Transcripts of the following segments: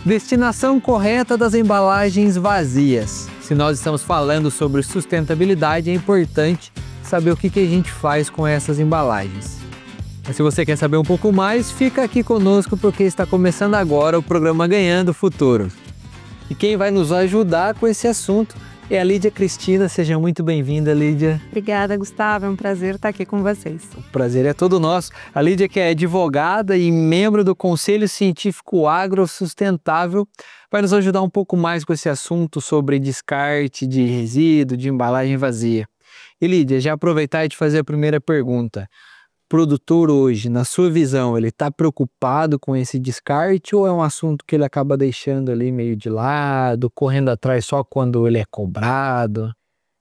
Destinação correta das embalagens vazias. Se nós estamos falando sobre sustentabilidade, é importante saber o que a gente faz com essas embalagens. Mas se você quer saber um pouco mais, fica aqui conosco porque está começando agora o programa Ganhando Futuro. E quem vai nos ajudar com esse assunto é a Lídia Cristina. Seja muito bem-vinda, Lídia. Obrigada, Gustavo. É um prazer estar aqui com vocês. O prazer é todo nosso. A Lídia, que é advogada e membro do Conselho Científico Agrosustentável, vai nos ajudar um pouco mais com esse assunto sobre descarte de resíduo, de embalagem vazia. E Lídia, já aproveitar e te fazer a primeira pergunta. O produtor hoje, na sua visão, ele está preocupado com esse descarte ou é um assunto que ele acaba deixando ali meio de lado, correndo atrás só quando ele é cobrado?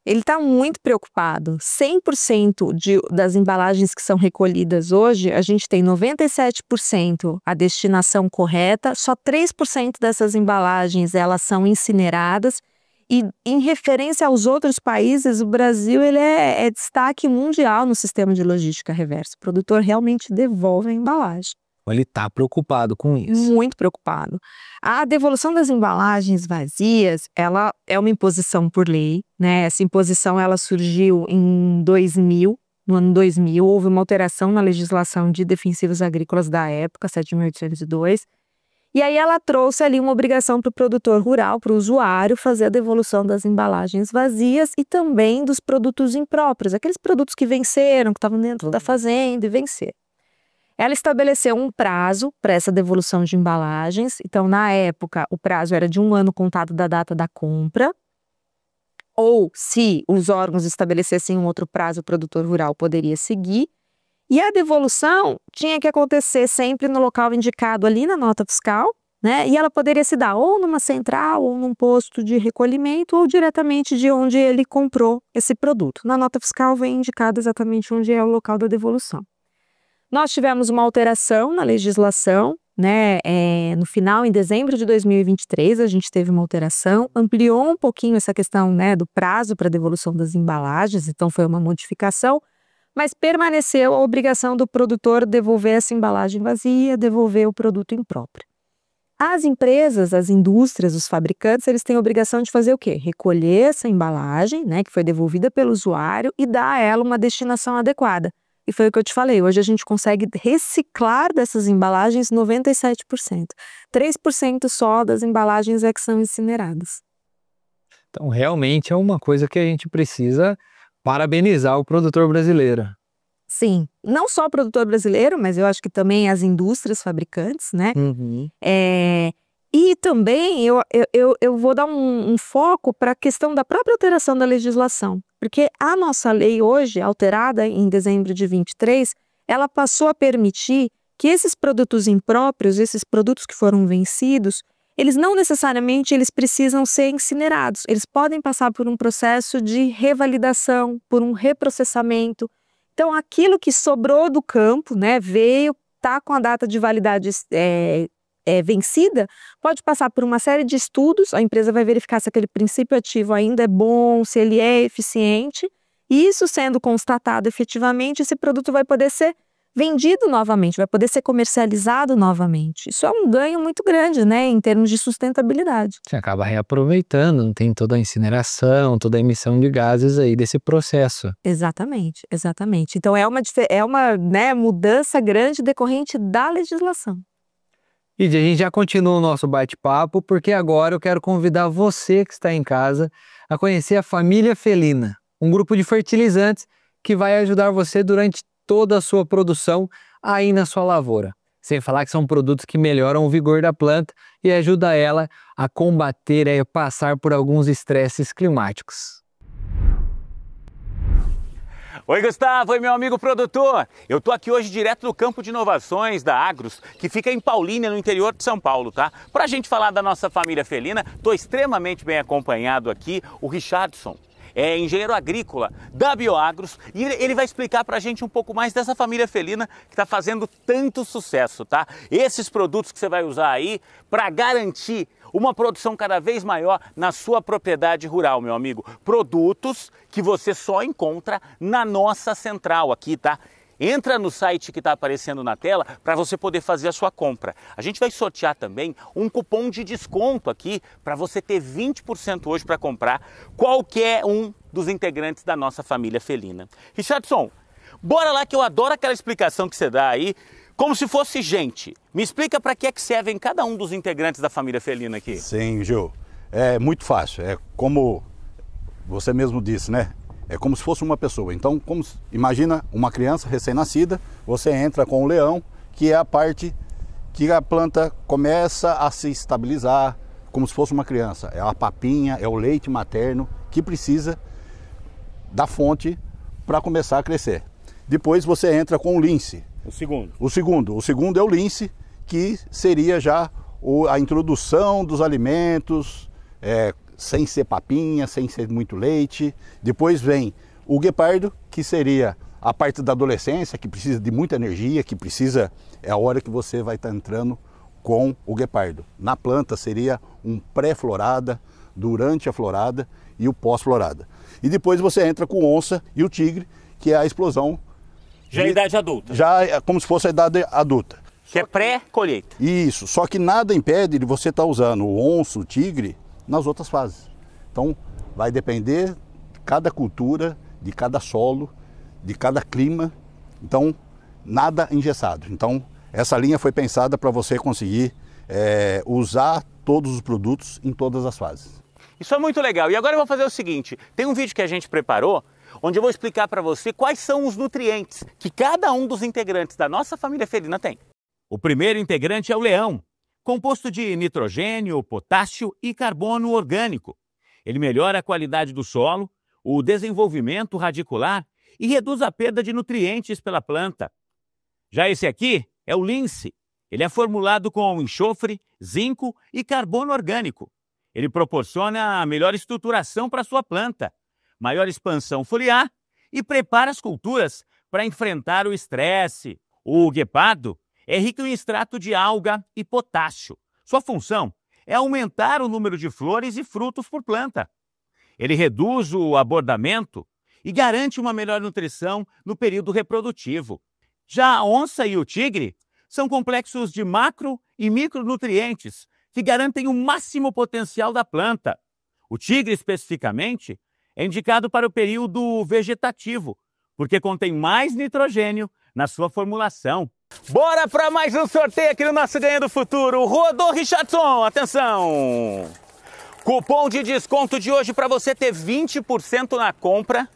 Ele está muito preocupado. 100% das embalagens que são recolhidas hoje, a gente tem 97% a destinação correta, só 3% dessas embalagens elas são incineradas. E em referência aos outros países, o Brasil ele é destaque mundial no sistema de logística reversa. O produtor realmente devolve a embalagem. Ele está preocupado com isso. Muito preocupado. A devolução das embalagens vazias, ela é uma imposição por lei, né? Essa imposição ela surgiu em 2000. No ano 2000, houve uma alteração na legislação de defensivos agrícolas da época, 7.802. E aí ela trouxe ali uma obrigação para o produtor rural, para o usuário, fazer a devolução das embalagens vazias e também dos produtos impróprios, aqueles produtos que venceram, que estavam dentro da fazenda e venceram. Ela estabeleceu um prazo para essa devolução de embalagens. Então, na época, o prazo era de 1 ano contado da data da compra. Ou, se os órgãos estabelecessem um outro prazo, o produtor rural poderia seguir. E a devolução tinha que acontecer sempre no local indicado ali na nota fiscal, né? E ela poderia se dar ou numa central, ou num posto de recolhimento, ou diretamente de onde ele comprou esse produto. Na nota fiscal vem indicado exatamente onde é o local da devolução. Nós tivemos uma alteração na legislação, né? No final, em dezembro de 2023, a gente teve uma alteração, ampliou um pouquinho essa questão, né, do prazo para devolução das embalagens, então foi uma modificação. Mas permaneceu a obrigação do produtor devolver essa embalagem vazia, devolver o produto impróprio. As empresas, as indústrias, os fabricantes, eles têm a obrigação de fazer o quê? Recolher essa embalagem, né, que foi devolvida pelo usuário e dar a ela uma destinação adequada. E foi o que eu te falei, hoje a gente consegue reciclar dessas embalagens 97%. 3% só das embalagens é que são incineradas. Então, realmente é uma coisa que a gente precisa parabenizar o produtor brasileiro. Sim, não só o produtor brasileiro, mas eu acho que também as indústrias fabricantes, né? Uhum. E também eu vou dar um foco para a questão da própria alteração da legislação. Porque a nossa lei hoje, alterada em dezembro de 23, ela passou a permitir que esses produtos impróprios, esses produtos que foram vencidos, eles não necessariamente eles precisam ser incinerados. Eles podem passar por um processo de revalidação, por um reprocessamento. Então, aquilo que sobrou do campo, né, veio, está com a data de validade vencida, pode passar por uma série de estudos. A empresa vai verificar se aquele princípio ativo ainda é bom, se ele é eficiente. E isso sendo constatado efetivamente, esse produto vai poder ser vendido novamente, vai poder ser comercializado novamente. Isso é um ganho muito grande, né, em termos de sustentabilidade. Você acaba reaproveitando, não tem toda a incineração, toda a emissão de gases aí desse processo. Exatamente, exatamente. Então é uma né, mudança grande decorrente da legislação. E a gente já continua o nosso bate-papo, porque agora eu quero convidar você que está em casa a conhecer a Família Felina, um grupo de fertilizantes que vai ajudar você durante toda a sua produção aí na sua lavoura. Sem falar que são produtos que melhoram o vigor da planta e ajudam ela a combater e a passar por alguns estresses climáticos. Oi Gustavo, oi meu amigo produtor! Eu tô aqui hoje direto do campo de inovações da Agrus, que fica em Paulínia, no interior de São Paulo, tá? Pra gente falar da nossa família felina, tô extremamente bem acompanhado aqui, o Richardson. É engenheiro agrícola da Bioagrus e ele vai explicar pra gente um pouco mais dessa família felina que está fazendo tanto sucesso, tá? Esses produtos que você vai usar aí para garantir uma produção cada vez maior na sua propriedade rural, meu amigo. Produtos que você só encontra na nossa central aqui, tá? entra no site que está aparecendo na tela para você poder fazer a sua compra. A gente vai sortear também um cupom de desconto aqui para você ter 20% hoje para comprar qualquer um dos integrantes da nossa família felina. Richardson, bora lá que eu adoro aquela explicação que você dá aí, como se fosse gente. Me explica para que é que servem cada um dos integrantes da família felina aqui. Sim, Gil. É muito fácil. É como você mesmo disse, né? É como se fosse uma pessoa. Então, imagina uma criança recém-nascida, você entra com o leão, que é a parte que a planta começa a se estabilizar, como se fosse uma criança. É a papinha, é o leite materno que precisa da fonte para começar a crescer. Depois você entra com o lince. O segundo. O segundo é o lince, que seria já a introdução dos alimentos, sem ser papinha, sem ser muito leite. Depois vem o guepardo, que seria a parte da adolescência, que precisa de muita energia, é a hora que você vai estar entrando com o guepardo. Na planta seria um pré-florada, durante a florada e o pós-florada. E depois você entra com onça e o tigre, que é a explosão. Já é a idade adulta. Já é como se fosse a idade adulta. Que é pré-colheita. Isso, só que nada impede de você estar usando o onça, o tigre, nas outras fases. Então, vai depender de cada cultura, de cada solo, de cada clima. Então, nada engessado. Então, essa linha foi pensada para você conseguir usar todos os produtos em todas as fases. Isso é muito legal. E agora eu vou fazer o seguinte, tem um vídeo que a gente preparou, onde eu vou explicar para você quais são os nutrientes que cada um dos integrantes da nossa família felina tem. O primeiro integrante é o leão, composto de nitrogênio, potássio e carbono orgânico. Ele melhora a qualidade do solo, o desenvolvimento radicular e reduz a perda de nutrientes pela planta. Já esse aqui é o lince. Ele é formulado com enxofre, zinco e carbono orgânico. Ele proporciona a melhor estruturação para a sua planta, maior expansão foliar e prepara as culturas para enfrentar o estresse. O guepardo é rico em extrato de alga e potássio. Sua função é aumentar o número de flores e frutos por planta. Ele reduz o abordamento e garante uma melhor nutrição no período reprodutivo. Já a onça e o tigre são complexos de macro e micronutrientes que garantem o máximo potencial da planta. O tigre, especificamente, é indicado para o período vegetativo, porque contém mais nitrogênio na sua formulação. Bora para mais um sorteio aqui no nosso Ganha do Futuro. Rodou, Richardson, atenção! Cupom de desconto de hoje para você ter 20% na compra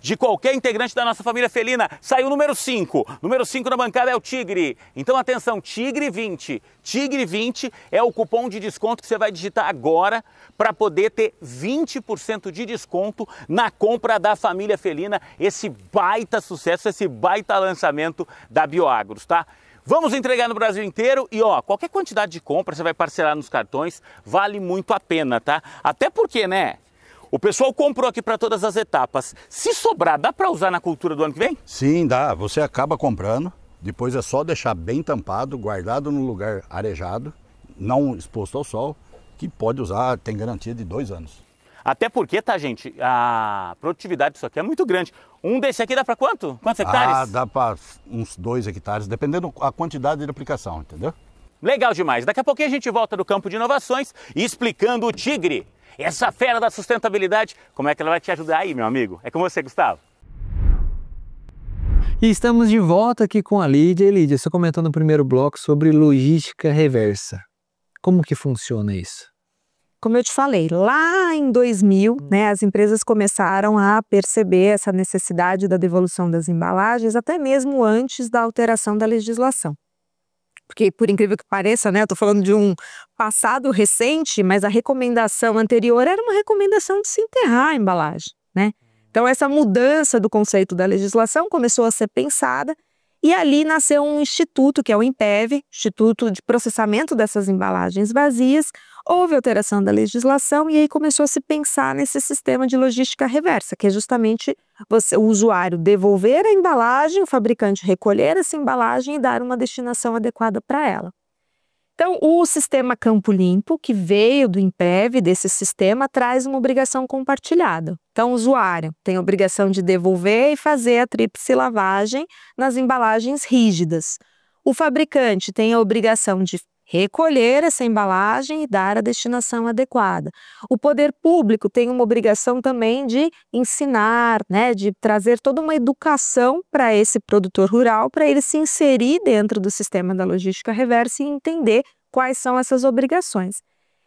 de qualquer integrante da nossa família felina. Saiu o número 5. Número 5 na bancada é o Tigre. Então atenção, Tigre 20. Tigre 20 é o cupom de desconto que você vai digitar agora para poder ter 20% de desconto na compra da família felina. Esse baita sucesso, esse baita lançamento da Bioagros, tá? Vamos entregar no Brasil inteiro e ó, qualquer quantidade de compra você vai parcelar nos cartões, vale muito a pena, tá? Até porque, né? O pessoal comprou aqui para todas as etapas. Se sobrar, dá para usar na cultura do ano que vem? Sim, dá. Você acaba comprando, depois é só deixar bem tampado, guardado no lugar arejado, não exposto ao sol, que pode usar, tem garantia de 2 anos. Até porque, tá, gente, a produtividade disso aqui é muito grande. Um desse aqui dá para quanto? Quantos hectares? Dá para uns 2 hectares, dependendo da quantidade de aplicação, entendeu? Legal demais. Daqui a pouquinho a gente volta do campo de inovações e explicando o Tigre. Essa fera da sustentabilidade, como é que ela vai te ajudar aí, meu amigo? É com você, Gustavo. E estamos de volta aqui com a Lídia. E Lídia, você comentou no primeiro bloco sobre logística reversa. Como que funciona isso? Como eu te falei, lá em 2000, né, as empresas começaram a perceber essa necessidade da devolução das embalagens, até mesmo antes da alteração da legislação. Porque, por incrível que pareça, né, eu estou falando de um passado recente, mas a recomendação anterior era uma recomendação de se enterrar a embalagem, né? Então, essa mudança do conceito da legislação começou a ser pensada e ali nasceu um instituto, que é o INPEV, Instituto de Processamento dessas Embalagens Vazias. Houve alteração da legislação e aí começou a se pensar nesse sistema de logística reversa, que é justamente o usuário devolver a embalagem, o fabricante recolher essa embalagem e dar uma destinação adequada para ela. Então, o sistema Campo Limpo, que veio do INPEV, desse sistema, traz uma obrigação compartilhada. Então, o usuário tem a obrigação de devolver e fazer a tríplice lavagem nas embalagens rígidas. O fabricante tem a obrigação de recolher essa embalagem e dar a destinação adequada. O poder público tem uma obrigação também de ensinar, né, de trazer toda uma educação para esse produtor rural, para ele se inserir dentro do sistema da logística reversa e entender quais são essas obrigações.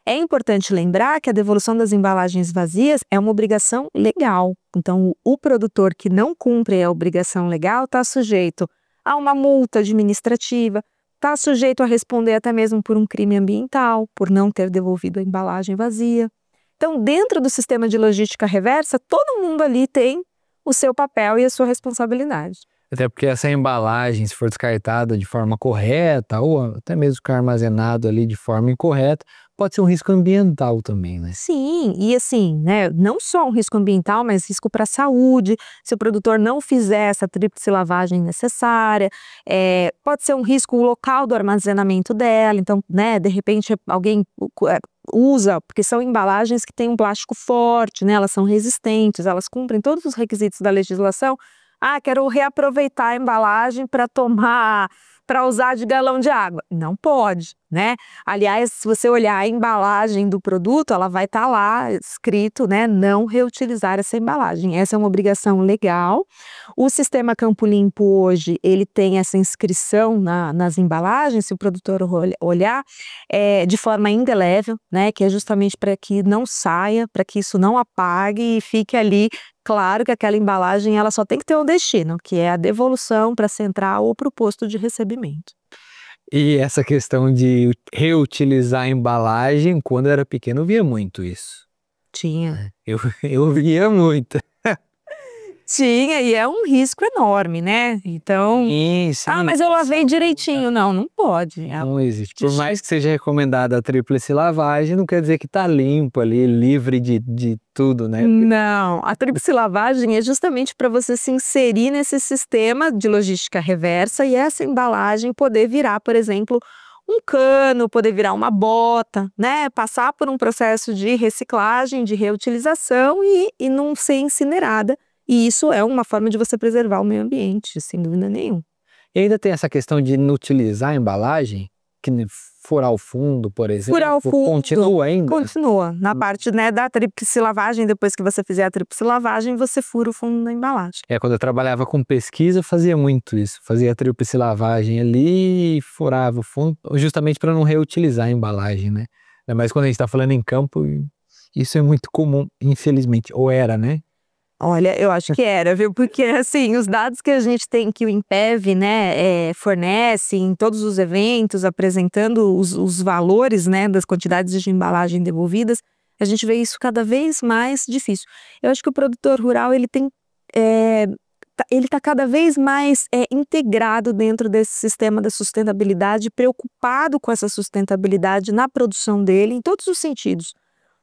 É importante lembrar que a devolução das embalagens vazias é uma obrigação legal. Então, o produtor que não cumpre a obrigação legal está sujeito a uma multa administrativa, está sujeito a responder até mesmo por um crime ambiental, por não ter devolvido a embalagem vazia. Então, dentro do sistema de logística reversa, todo mundo ali tem o seu papel e a sua responsabilidade. Até porque essa embalagem, se for descartada de forma correta, ou até mesmo ficar armazenado ali de forma incorreta, pode ser um risco ambiental também, né? Sim, e assim, né, não só um risco ambiental, mas risco para a saúde, se o produtor não fizer essa tríplice lavagem necessária, pode ser um risco o local do armazenamento dela, então, né, de repente alguém usa, porque são embalagens que têm um plástico forte, né, elas são resistentes, elas cumprem todos os requisitos da legislação. Quero reaproveitar a embalagem para usar de galão de água. Não pode, né? Aliás, se você olhar a embalagem do produto, ela vai estar lá escrito, né, não reutilizar essa embalagem. Essa é uma obrigação legal. O sistema Campo Limpo hoje, ele tem essa inscrição nas embalagens, se o produtor olhar, de forma indelével, né, que é justamente para que não saia, para que isso não apague e fique ali. Claro que aquela embalagem ela só tem que ter um destino, que é a devolução para a central ou para o posto de recebimento. E essa questão de reutilizar a embalagem, quando eu era pequeno, eu via muito isso. Tinha. Eu via muito. Tinha, e é um risco enorme, né? Então, Sim. Mas eu lavei direitinho. Não pode. Não existe. Por mais que seja recomendada a tríplice lavagem, não quer dizer que está limpo ali, livre de tudo, né? Não, a tríplice lavagem é justamente para você se inserir nesse sistema de logística reversa e essa embalagem poder virar, por exemplo, um cano, poder virar uma bota, né? Passar por um processo de reciclagem, de reutilização e não ser incinerada. E isso é uma forma de você preservar o meio ambiente, sem dúvida nenhuma. E ainda tem essa questão de inutilizar a embalagem, que furar o fundo, por exemplo. Furar o fundo. Continua ainda? Continua. Na parte, né, da tríplice lavagem, depois que você fizer a tríplice lavagem, você fura o fundo da embalagem. Quando eu trabalhava com pesquisa, eu fazia muito isso. Fazia a tríplice lavagem ali e furava o fundo, justamente para não reutilizar a embalagem, né? Mas quando a gente está falando em campo, isso é muito comum, infelizmente. Ou era, né? Olha, eu acho que era, viu? Porque, assim, os dados que a gente tem, que o INPEV, né, fornece em todos os eventos, apresentando os valores, né, das quantidades de embalagem devolvidas, a gente vê isso cada vez mais difícil. Eu acho que o produtor rural, ele está cada vez mais integrado dentro desse sistema da sustentabilidade, preocupado com essa sustentabilidade na produção dele, em todos os sentidos.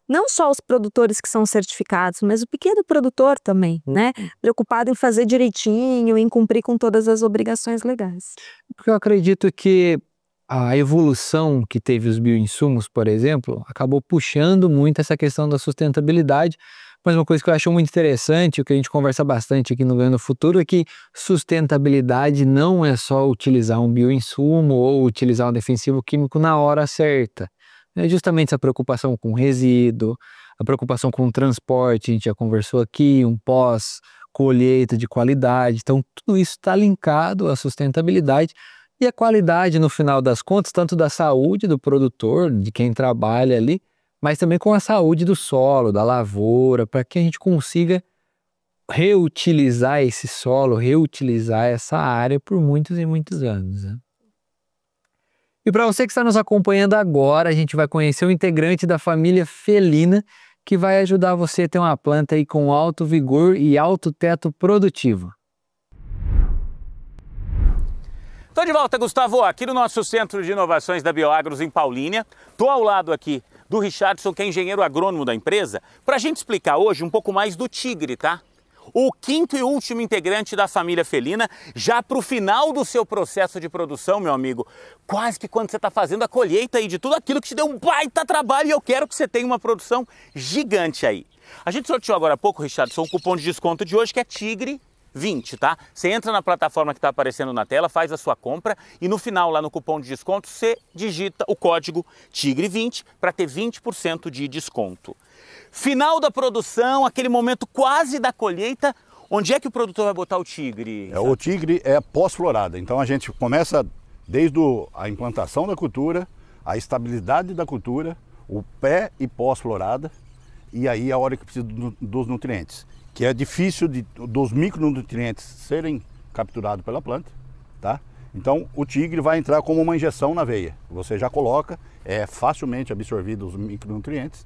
Não só os produtores que são certificados, mas o pequeno produtor também, né? Preocupado em fazer direitinho, em cumprir com todas as obrigações legais. Porque eu acredito que a evolução que teve os bioinsumos, por exemplo, acabou puxando muito essa questão da sustentabilidade. Mas uma coisa que eu acho muito interessante, o que a gente conversa bastante aqui no Ganho no Futuro, é que sustentabilidade não é só utilizar um bioinsumo ou utilizar um defensivo químico na hora certa. É justamente essa preocupação com resíduo, a preocupação com o transporte, a gente já conversou aqui, um pós-colheita de qualidade. Então, tudo isso está linkado à sustentabilidade e a qualidade, no final das contas, tanto da saúde do produtor, de quem trabalha ali, mas também com a saúde do solo, da lavoura, para que a gente consiga reutilizar esse solo, reutilizar essa área por muitos e muitos anos, né? E para você que está nos acompanhando agora, a gente vai conhecer um integrante da família felina que vai ajudar você a ter uma planta aí com alto vigor e alto teto produtivo. Estou de volta, Gustavo, aqui no nosso Centro de Inovações da Bioagros em Paulínia. Estou ao lado aqui do Richardson, que é engenheiro agrônomo da empresa, para a gente explicar hoje um pouco mais do tigre, tá? o quinto e último integrante da família felina, já para o final do seu processo de produção, meu amigo. Quase que quando você está fazendo a colheita aí de tudo aquilo que te deu um baita trabalho, e eu quero que você tenha uma produção gigante aí. A gente sorteou agora há pouco, Richardson, o cupom de desconto de hoje, que é Tigre 20, tá? Você entra na plataforma que está aparecendo na tela, faz a sua compra e no final, lá no cupom de desconto, você digita o código Tigre 20 para ter 20% de desconto. Final da produção, aquele momento quase da colheita, onde é que o produtor vai botar o tigre? O tigre é pós-florada, então a gente começa desde a implantação da cultura, a estabilidade da cultura, o pré e pós-florada, e aí a hora que precisa dos nutrientes, que é difícil dos micronutrientes serem capturados pela planta, tá? Então o tigre vai entrar como uma injeção na veia, você já coloca, é facilmente absorvido os micronutrientes,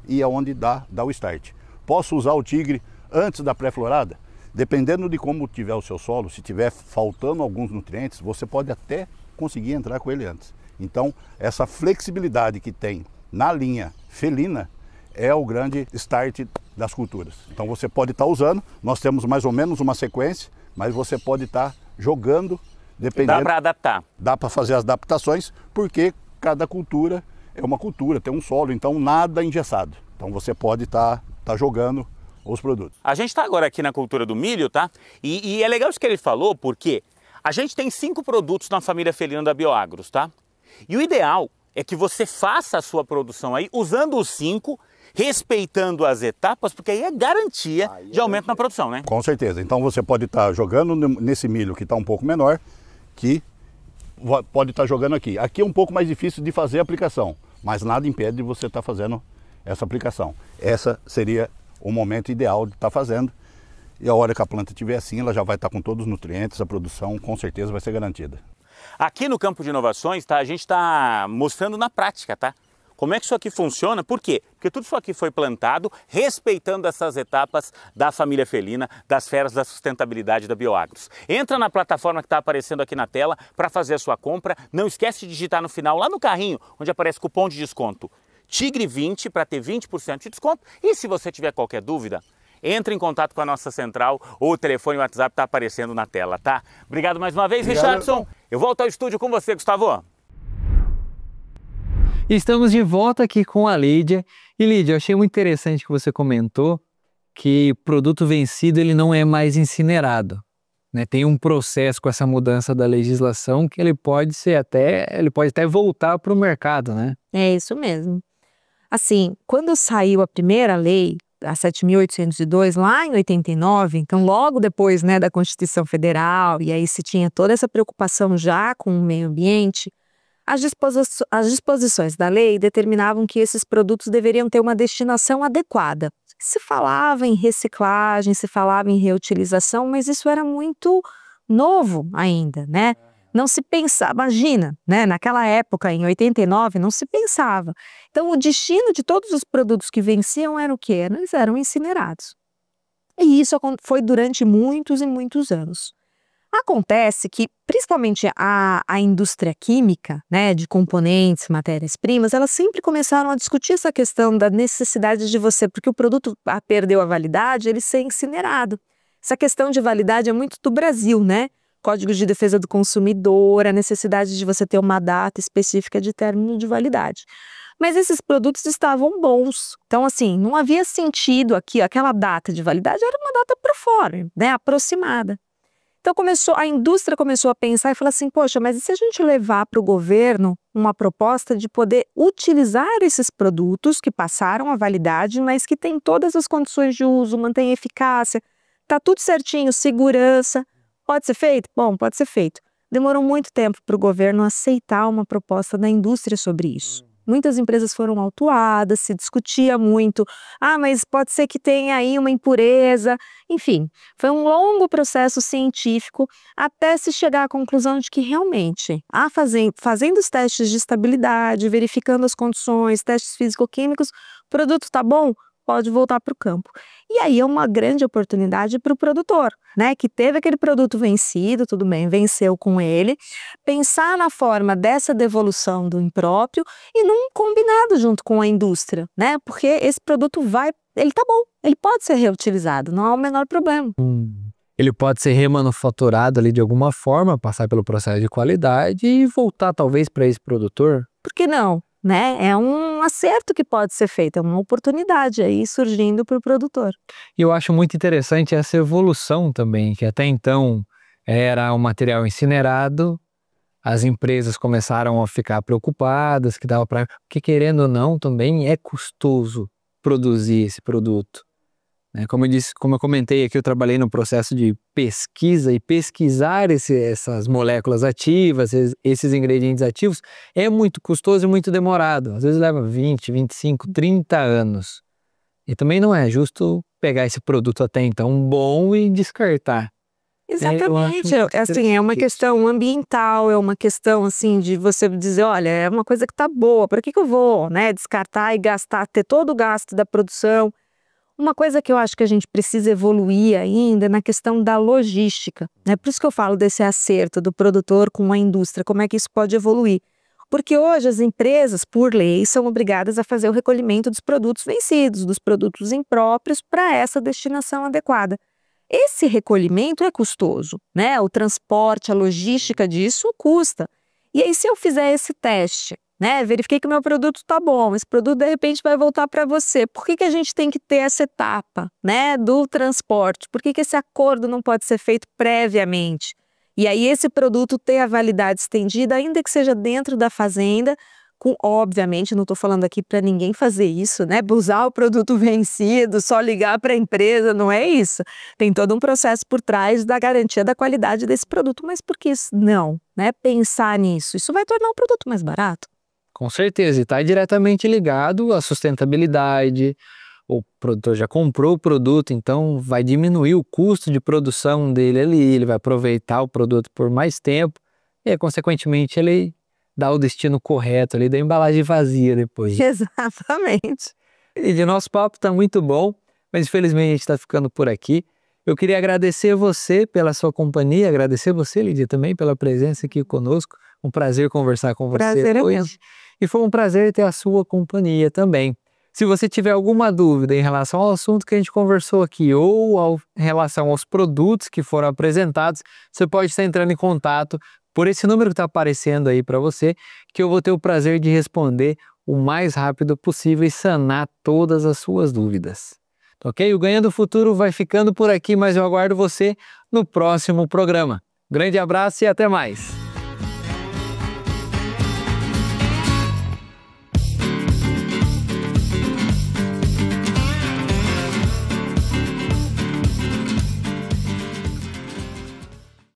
e é onde dá o start. Posso usar o tigre antes da pré-florada? Dependendo de como tiver o seu solo, se tiver faltando alguns nutrientes, você pode até conseguir entrar com ele antes. Então, essa flexibilidade que tem na linha felina é o grande start das culturas. Então você pode estar usando, nós temos mais ou menos uma sequência, mas você pode estar jogando, dependendo... Dá para adaptar. Dá para fazer as adaptações, porque cada cultura é uma cultura, tem um solo, então nada engessado. Então você pode estar jogando os produtos. A gente está agora aqui na cultura do milho, tá? E é legal isso que ele falou, porque a gente tem 5 produtos na família felina da Bioagros, tá? E o ideal é que você faça a sua produção aí usando os 5, respeitando as etapas, porque aí é garantia de aumento na produção, né? Com certeza. Então você pode estar jogando nesse milho que está um pouco menor, que pode estar jogando aqui. Aqui é um pouco mais difícil de fazer a aplicação, mas nada impede de você estar fazendo essa aplicação. Essa seria o momento ideal de estar fazendo. E a hora que a planta estiver assim, ela já vai estar com todos os nutrientes, a produção com certeza vai ser garantida. Aqui no Campo de Inovações, tá, a gente está mostrando na prática, tá? Como é que isso aqui funciona? Por quê? Porque tudo isso aqui foi plantado respeitando essas etapas da família felina, das feras da sustentabilidade da Bioagros. Entra na plataforma que está aparecendo aqui na tela para fazer a sua compra. Não esquece de digitar no final, lá no carrinho, onde aparece cupom de desconto Tigre 20 para ter 20% de desconto. E se você tiver qualquer dúvida, entre em contato com a nossa central ou o telefone WhatsApp está aparecendo na tela, tá? Obrigado mais uma vez, Richardson. Eu volto ao estúdio com você, Gustavo. Estamos de volta aqui com a Lídia. E Lídia, eu achei muito interessante que você comentou que produto vencido ele não é mais incinerado, né? Tem um processo com essa mudança da legislação que ele pode até voltar para o mercado, né? É isso mesmo. Assim, quando saiu a primeira lei, a 7.802, lá em 89, então logo depois, né, da Constituição Federal, e aí se tinha toda essa preocupação já com o meio ambiente, as disposições da lei determinavam que esses produtos deveriam ter uma destinação adequada. Se falava em reciclagem, se falava em reutilização, mas isso era muito novo ainda, né? Não se pensava, imagina, né? Naquela época, em 89, não se pensava. Então, o destino de todos os produtos que venciam era o quê? Eles eram incinerados. E isso foi durante muitos e muitos anos. Acontece que, principalmente a indústria química, né, de componentes, matérias-primas, elas sempre começaram a discutir essa questão da necessidade de você, porque o produto perdeu a validade, ele ser incinerado. Essa questão de validade é muito do Brasil, né? Código de Defesa do Consumidor, a necessidade de você ter uma data específica de término de validade. Mas esses produtos estavam bons. Então, assim, não havia sentido aqui, aquela data de validade era uma data pro fora, né, aproximada. Então a indústria começou a pensar e falar assim, poxa, mas e se a gente levar para o governo uma proposta de poder utilizar esses produtos que passaram a validade, mas que têm todas as condições de uso, mantém eficácia, tá tudo certinho, segurança, pode ser feito? Bom, pode ser feito. Demorou muito tempo para o governo aceitar uma proposta da indústria sobre isso. Muitas empresas foram autuadas, se discutia muito, mas pode ser que tenha aí uma impureza, enfim, foi um longo processo científico até se chegar à conclusão de que realmente, fazendo os testes de estabilidade, verificando as condições, testes físico-químicos, o produto está bom? Pode voltar para o campo. E aí é uma grande oportunidade para o produtor, né, que teve aquele produto vencido, tudo bem, venceu com ele, pensar na forma dessa devolução do impróprio e num combinado junto com a indústria, né, porque esse produto ele tá bom, ele pode ser reutilizado, não há o menor problema. Ele pode ser remanufaturado ali de alguma forma, passar pelo processo de qualidade e voltar talvez para esse produtor? Por que não? Né? É um acerto que pode ser feito, é uma oportunidade aí surgindo para o produtor. E eu acho muito interessante essa evolução também, que até então era um material incinerado, as empresas começaram a ficar preocupadas, que dava para... Porque querendo ou não, também é custoso produzir esse produto. Como eu disse, como eu comentei aqui, eu trabalhei no processo de pesquisa e pesquisar essas moléculas ativas, esses ingredientes ativos, é muito custoso e muito demorado. Às vezes leva 20, 25, 30 anos. E também não é justo pegar esse produto até então bom e descartar. Exatamente, assim, é uma questão ambiental, é uma questão assim de você dizer, olha, é uma coisa que tá boa, para que eu vou, né, descartar e gastar, ter todo o gasto da produção. Uma coisa que eu acho que a gente precisa evoluir ainda é na questão da logística, né? Por isso que eu falo desse acerto do produtor com a indústria, como é que isso pode evoluir. Porque hoje as empresas, por lei, são obrigadas a fazer o recolhimento dos produtos vencidos, dos produtos impróprios para essa destinação adequada. Esse recolhimento é custoso, né? O transporte, a logística disso custa. E aí, se eu fizer esse teste, né? Verifiquei que o meu produto está bom, esse produto de repente vai voltar para você. Por que a gente tem que ter essa etapa, né, do transporte? Por que esse acordo não pode ser feito previamente? E aí esse produto ter a validade estendida, ainda que seja dentro da fazenda, obviamente, não estou falando aqui para ninguém fazer isso, né? Usar o produto vencido, só ligar para a empresa, não é isso. Tem todo um processo por trás da garantia da qualidade desse produto, mas por que isso não, né? Pensar nisso, isso vai tornar o produto mais barato. Com certeza, e está diretamente ligado à sustentabilidade. O produtor já comprou o produto, então vai diminuir o custo de produção dele ali, ele vai aproveitar o produto por mais tempo e, consequentemente, ele dá o destino correto ali da embalagem vazia depois. Exatamente. E de nosso papo está muito bom, mas infelizmente a gente está ficando por aqui. Eu queria agradecer você pela sua companhia, agradecer você, Lídia, também pela presença aqui conosco. Um prazer conversar com você. Prazer é meu. E foi um prazer ter a sua companhia também. Se você tiver alguma dúvida em relação ao assunto que a gente conversou aqui ou em relação aos produtos que foram apresentados, você pode estar entrando em contato por esse número que está aparecendo aí para você, que eu vou ter o prazer de responder o mais rápido possível e sanar todas as suas dúvidas. Ok? O Ganhando o Futuro vai ficando por aqui, mas eu aguardo você no próximo programa. Grande abraço e até mais!